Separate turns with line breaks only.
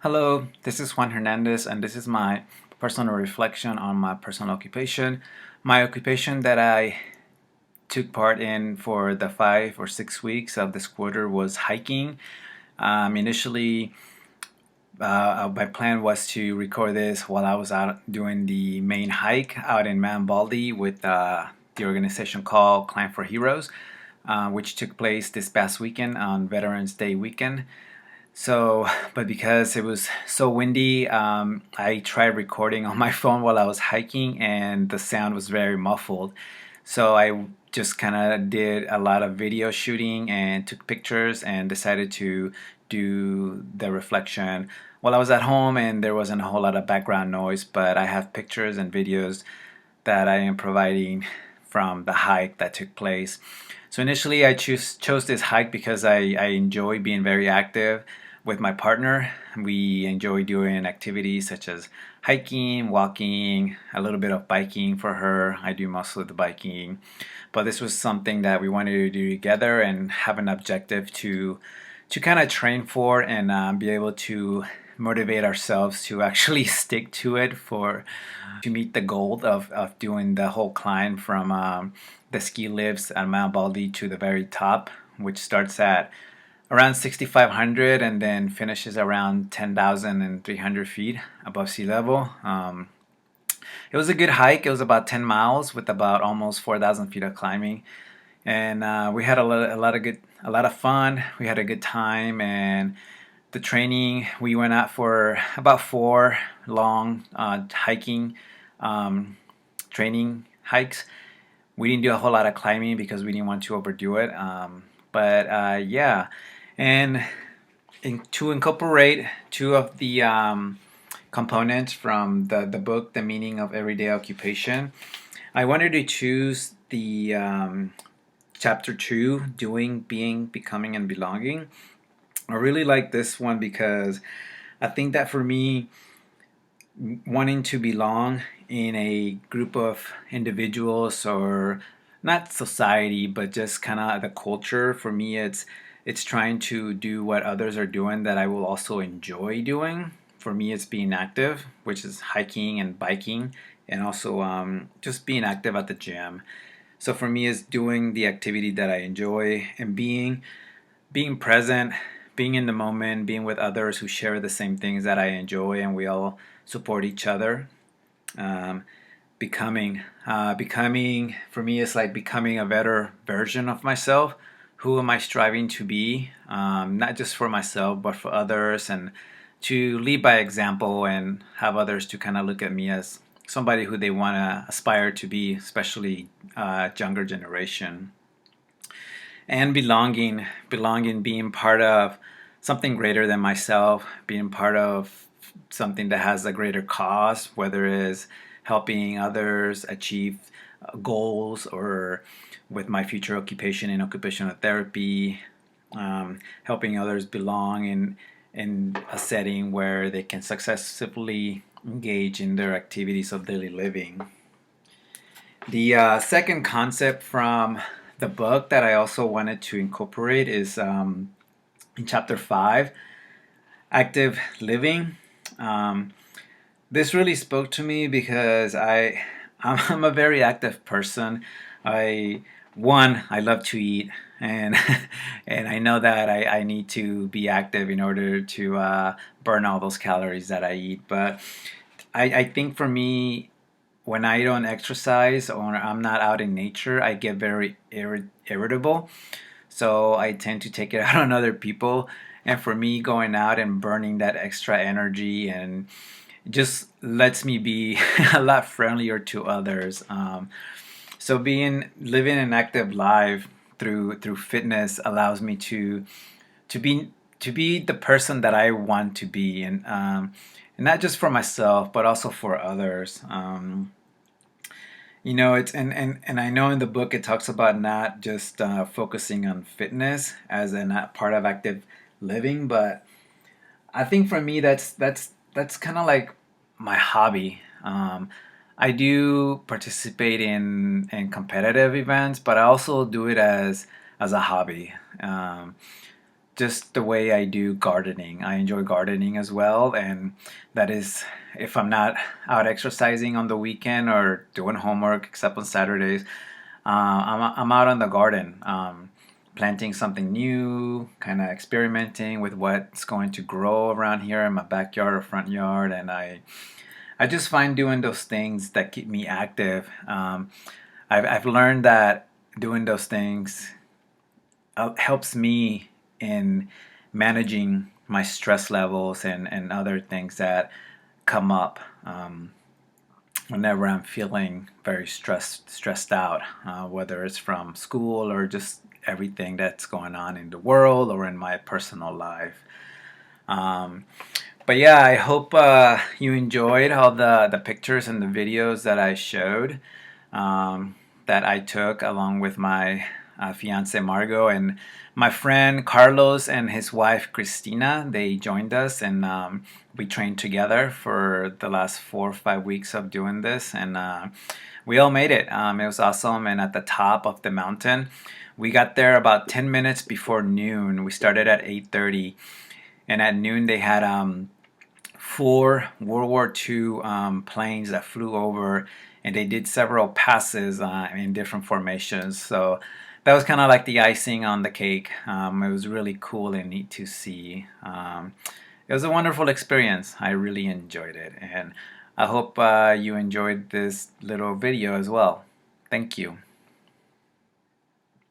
Hello, this is Juan Hernandez, and this is my personal reflection on my personal occupation. My occupation that I took part in for the 5 or 6 weeks of this quarter was hiking. Initially, my plan was to record this while I was out doing the main hike out in Mount Baldy with the organization called Climb for Heroes, which took place this past weekend on Veterans Day weekend. So, but because it was so windy, I tried recording on my phone while I was hiking, and the sound was very muffled. So I just kind of did a lot of video shooting and took pictures and decided to do the reflection while I was at home, and there wasn't a whole lot of background noise, but I have pictures and videos that I am providing from the hike that took place. So initially I chose this hike because I enjoy being very active with my partner. We enjoy doing activities such as hiking, walking, a little bit of biking for her. I do most of the biking. But this was something that we wanted to do together and have an objective to kind of train for and be able to motivate ourselves to actually stick to it for to meet the goal of doing the whole climb from the ski lifts at Mount Baldy to the very top, which starts at around 6,500 and then finishes around 10,300 feet above sea level. It was a good hike. It was about 10 miles with about almost 4,000 feet of climbing, and we had a lot of fun. We had a good time, and the training, we went out for about 4 long hiking training hikes. We didn't do a whole lot of climbing because we didn't want to overdo it. But yeah, and to incorporate two of the components from the book, The Meaning of Everyday Occupation, I wanted to choose the chapter 2, Doing, Being, Becoming, and Belonging. I really like this one because I think that for me, wanting to belong in a group of individuals, or not society, but just kind of the culture, for me it's trying to do what others are doing that I will also enjoy doing. For me, it's being active, which is hiking and biking, and also just being active at the gym. So for me, it's doing the activity that I enjoy and being present, being in the moment, being with others who share the same things that I enjoy, and we all support each other. Um, becoming for me is like becoming a better version of myself. Who am I striving to be? Not just for myself, but for others, and to lead by example and have others to kind of look at me as somebody who they want to aspire to be, especially younger generation. And belonging, being part of something greater than myself, being part of something that has a greater cause, whether it is helping others achieve goals, or with my future occupation in occupational therapy, helping others belong in a setting where they can successfully engage in their activities of daily living. The second concept from the book that I also wanted to incorporate is in chapter 5, Active Living. This really spoke to me because I'm a very active person. I love to eat, and and I know that I need to be active in order to burn all those calories that I eat. But I think for me, when I don't exercise or I'm not out in nature, I get very irritable. So I tend to take it out on other people. And for me, going out and burning that extra energy and just lets me be a lot friendlier to others. So living an active life through fitness allows me to be the person that I want to be, and not just for myself, but also for others. It's and I know in the book it talks about not just focusing on fitness as a part of active living, but I think for me that's kind of like my hobby. I do participate in competitive events, but I also do it as a hobby. just the way I do gardening. I enjoy gardening as well, and that is if I'm not out exercising on the weekend or doing homework, except on Saturdays. I'm out on the garden, planting something new, kind of experimenting with what's going to grow around here in my backyard or front yard, and I just find doing those things that keep me active. I've learned that doing those things helps me in managing my stress levels and other things that come up whenever I'm feeling very stressed out, whether it's from school or just everything that's going on in the world or in my personal life. Um, but yeah, I hope you enjoyed all the pictures and the videos that I showed, that I took along with my fiance Margot and my friend Carlos and his wife Christina. They joined us, and we trained together for the last 4 or 5 weeks of doing this, and we all made it. It was awesome, and at the top of the mountain, we got there about 10 minutes before noon. We started at 8:30, and at noon they had 4 World War II planes that flew over, and they did several passes in different formations. So that was kind of like the icing on the cake. It was really cool and neat to see. It was a wonderful experience. I really enjoyed it, and I hope you enjoyed this little video as well. Thank you.